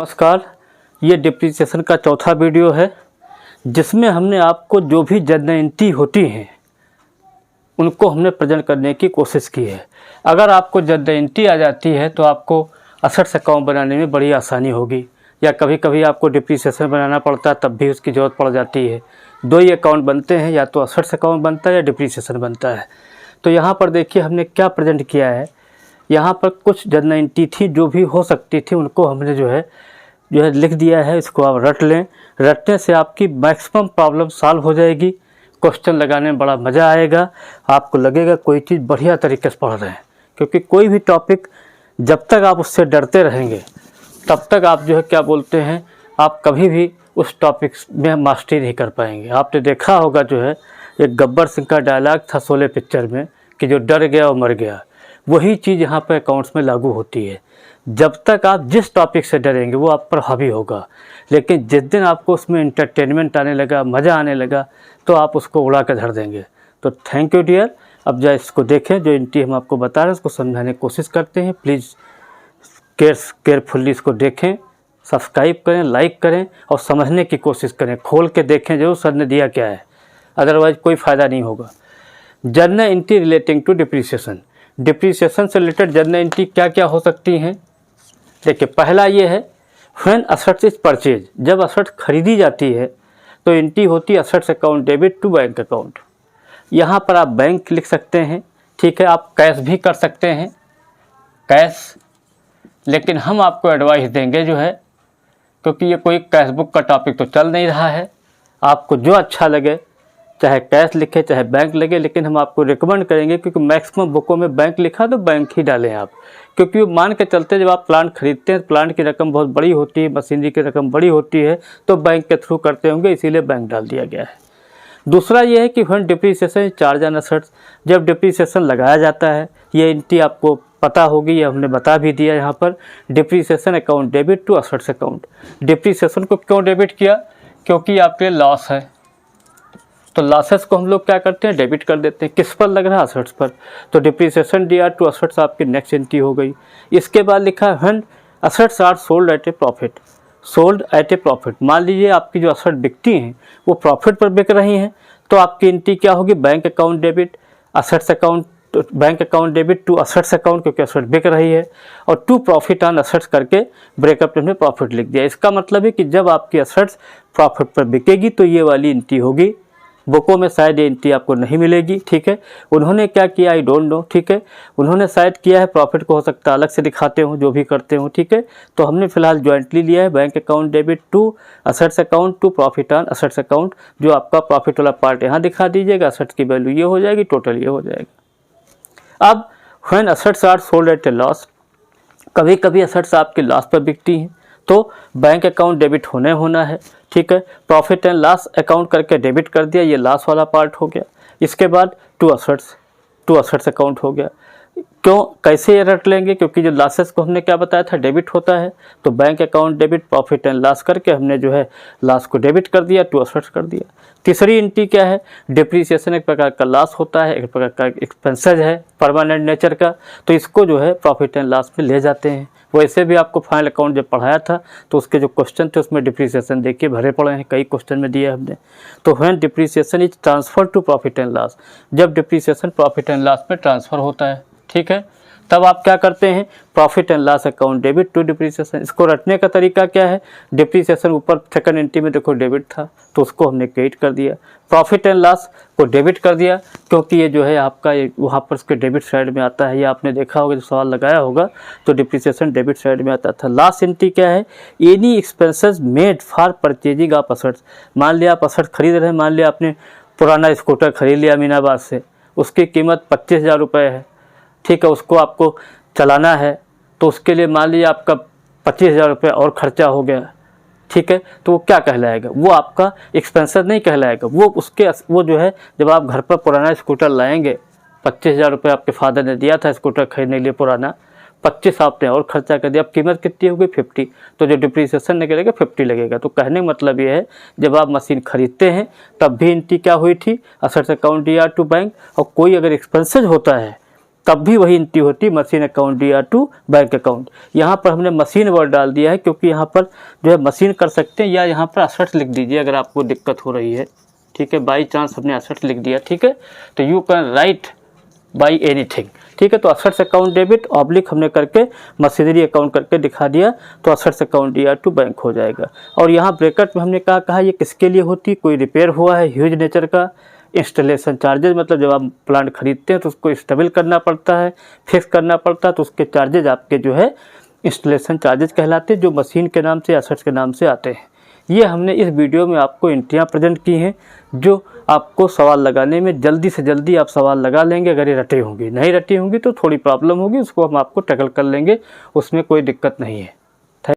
नमस्कार, ये डिप्रिसिएशन का चौथा वीडियो है जिसमें हमने आपको जो भी जर्नल होती हैं उनको हमने प्रेजेंट करने की कोशिश की है। अगर आपको जर्नल आ जाती है तो आपको असेट्स अकाउंट बनाने में बड़ी आसानी होगी, या कभी कभी आपको डिप्रिसिएशन बनाना पड़ता है तब भी उसकी ज़रूरत पड़ जाती है। दो ही अकाउंट बनते हैं, या तो असेट्स अकाउंट बनता है या डिप्रिसिएशन बनता है। तो यहाँ पर देखिए हमने क्या प्रेजेंट किया है। यहाँ पर कुछ जर्नल थी जो भी हो सकती थी, उनको हमने जो है लिख दिया है। इसको आप रट लें। रटने से आपकी मैक्सिमम प्रॉब्लम सॉल्व हो जाएगी। क्वेश्चन लगाने में बड़ा मज़ा आएगा, आपको लगेगा कोई चीज़ बढ़िया तरीके से पढ़ रहे हैं। क्योंकि कोई भी टॉपिक जब तक आप उससे डरते रहेंगे तब तक आप जो है क्या बोलते हैं, आप कभी भी उस टॉपिक में मास्टरी नहीं कर पाएंगे। आपने देखा होगा जो है एक गब्बर सिंह का डायलॉग था शोले पिक्चर में कि जो डर गया वो मर गया। वही चीज़ यहाँ पर अकाउंट्स में लागू होती है। जब तक आप जिस टॉपिक से डरेंगे वो आप पर हावी होगा, लेकिन जिस दिन आपको उसमें इंटरटेनमेंट आने लगा, मज़ा आने लगा, तो आप उसको उड़ा कर धर देंगे। तो थैंक यू डियर। अब जो इसको देखें, जो इंटी हम आपको बता रहे हैं उसको समझाने की कोशिश करते हैं। प्लीज़ केयरफुल्ली इसको देखें, सब्सक्राइब करें, लाइक करें और समझने की कोशिश करें। खोल के देखें जरूर सर ने दिया क्या है, अदरवाइज़ कोई फ़ायदा नहीं होगा। Journal entry relating to depreciation. Depreciation से रिलेटेड जर्नल एंट्री क्या क्या हो सकती हैं। देखिए, पहला ये है व्हेन असेट्स इज परचेज। जब असेट्स खरीदी जाती है तो एंट्री होती है assets account debit to bank account. यहाँ पर आप बैंक लिख सकते हैं, ठीक है। आप कैश भी कर सकते हैं, कैश। लेकिन हम आपको एडवाइस देंगे जो है, क्योंकि ये कोई कैश बुक का टॉपिक तो चल नहीं रहा है, आपको जो अच्छा लगे चाहे कैश लिखे चाहे बैंक लगे, लेकिन हम आपको रिकमेंड करेंगे क्योंकि मैक्सिमम बुकों में बैंक लिखा तो बैंक ही डालें आप। क्योंकि मान के चलते जब आप प्लांट खरीदते हैं, प्लांट की रकम बहुत बड़ी होती है, मशीनरी की रकम बड़ी होती है, तो बैंक के थ्रू करते होंगे, इसीलिए बैंक डाल दिया गया है। दूसरा ये है कि when depreciation charge on assets. जब डिप्रिसिएशन लगाया जाता है, ये एंट्री आपको पता होगी, ये हमने बता भी दिया यहाँ पर। Depreciation account debit to assets account. Depreciation को क्यों डेबिट किया? क्योंकि आपके लॉस है, तो लॉसेस को हम लोग क्या करते हैं, डेबिट कर देते हैं। किस पर लग रहा है? असेट्स पर। तो depreciation D R to assets आपकी नेक्स्ट एंट्री हो गई। इसके बाद लिखा है when assets are sold at a profit. Sold at a profit, मान लीजिए आपकी जो असेट बिकती हैं वो प्रॉफिट पर बिक रही हैं, तो आपकी एंट्री क्या होगी, bank account debit assets account, bank account debit to assets account, क्योंकि असेट बिक रही है, और टू प्रॉफिट ऑन असेट्स करके ब्रेकअप में प्रॉफिट लिख दिया। इसका मतलब है कि जब आपकी असेट्स प्रॉफिट पर बिकेगी तो ये वाली एंट्री होगी। बुकों में शायद ये एंट्री आपको नहीं मिलेगी, ठीक है। उन्होंने क्या किया आई डोंट नो, ठीक है। उन्होंने शायद किया है, प्रॉफिट को हो सकता है अलग से दिखाते हो, जो भी करते हो, ठीक है। तो हमने फिलहाल जॉइंटली लिया है bank account debit to assets account to profit on assets account. जो आपका प्रॉफिट वाला पार्ट यहाँ दिखा दीजिएगा, असेट्स की वैल्यू ये हो जाएगी, टोटल ये हो जाएगा। अब when assets are sold at a loss. कभी कभी असेट्स आपके लॉस पर बिकती हैं, तो बैंक अकाउंट डेबिट होना है, ठीक है। प्रॉफिट एंड लॉस अकाउंट करके डेबिट कर दिया, ये लॉस वाला पार्ट हो गया। इसके बाद टू असेट्स अकाउंट हो गया। क्यों, कैसे ये रट लेंगे? क्योंकि जो लॉसेस को हमने क्या बताया था, डेबिट होता है, तो bank account debit profit and loss करके हमने जो है लॉस को डेबिट कर दिया, टू असेट्स कर दिया। तीसरी एंट्री क्या है, डिप्रिसिएशन एक प्रकार का लॉस होता है, एक प्रकार का एक्सपेंसेज है परमानेंट नेचर का, तो इसको जो है प्रॉफिट एंड लॉस में ले जाते हैं। वैसे भी आपको फाइनल अकाउंट जब पढ़ाया था तो उसके जो क्वेश्चन थे उसमें डिप्रिसिएशन देखिए भरे पड़े हैं, कई क्वेश्चन में दिए हमने। तो when depreciation is transfer to profit and loss. जब डिप्रिसिएशन प्रॉफिट एंड लॉस में ट्रांसफ़र होता है, ठीक है, तब आप क्या करते हैं, profit and loss account debit to depreciation. इसको रटने का तरीका क्या है, डिप्रिसिएशन ऊपर सेकंड एंट्री में देखो डेबिट था, तो उसको हमने क्रेडिट कर दिया। प्रॉफिट एंड लॉस को डेबिट कर दिया, क्योंकि ये जो है आपका वहाँ पर उसके डेबिट साइड में आता है। ये आपने देखा होगा, जो सवाल लगाया होगा, तो डिप्रिसिएशन डेबिट साइड में आता था। लास्ट एंट्री क्या है, any expenses made for purchasing of assets. मान लिया आप असेट खरीद रहे हैं, मान लिया आपने पुराना स्कूटर खरीद लिया अमीनाबाद से, उसकी कीमत 25,000 रुपये है, ठीक है। उसको आपको चलाना है, तो उसके लिए मान लीजिए आपका 25,000 रुपये और खर्चा हो गया, ठीक है। तो वो क्या कहलाएगा, वो आपका एक्सपेंसेस नहीं कहलाएगा, वो जो है जब आप घर पर पुराना स्कूटर लाएंगे, 25,000 रुपये आपके फादर ने दिया था स्कूटर खरीदने के लिए पुराना, 25 आपने और खर्चा कर दिया, अब कीमत कितनी होगी 50, तो जो डिप्रिसिएशन निकलेगा 50 लगेगा। तो कहने का मतलब ये है, जब आप मशीन खरीदते हैं तब भी एंट्री क्या हुई थी, assets account D R to bank. और कोई अगर एक्सपेंसेज होता है तब भी वही एंट्री होती machine account DR to bank account. यहाँ पर हमने मशीन वर्ड डाल दिया है क्योंकि यहाँ पर जो है मशीन कर सकते हैं, या यहाँ पर असर्ट लिख दीजिए अगर आपको दिक्कत हो रही है, ठीक है। बाई चांस हमने असर्ट लिख दिया, ठीक है, तो you can write by anything, ठीक है। तो असर्ट्स अकाउंट डेबिट ऑब्लिक हमने करके मशीनरी अकाउंट करके दिखा दिया, तो assets account DR to bank हो जाएगा। और यहाँ ब्रैकेट में हमने कहा ये किसके लिए होती, कोई रिपेयर हुआ है ह्यूज नेचर का, इंस्टॉलेशन चार्जेज, मतलब जब आप प्लांट खरीदते हैं तो उसको स्टेबल करना पड़ता है, फिक्स करना पड़ता है, तो उसके चार्जेज आपके जो है इंस्टॉलेशन चार्जेज कहलाते हैं, जो मशीन के नाम से असर्ट्स के नाम से आते हैं। ये हमने इस वीडियो में आपको एंट्रियाँ प्रेजेंट की हैं जो आपको सवाल लगाने में जल्दी से जल्दी आप सवाल लगा लेंगे। अगर ये रटी होंगी, नहीं रटी होंगी तो थोड़ी प्रॉब्लम होगी, उसको हम आपको टैकल कर लेंगे, उसमें कोई दिक्कत नहीं है।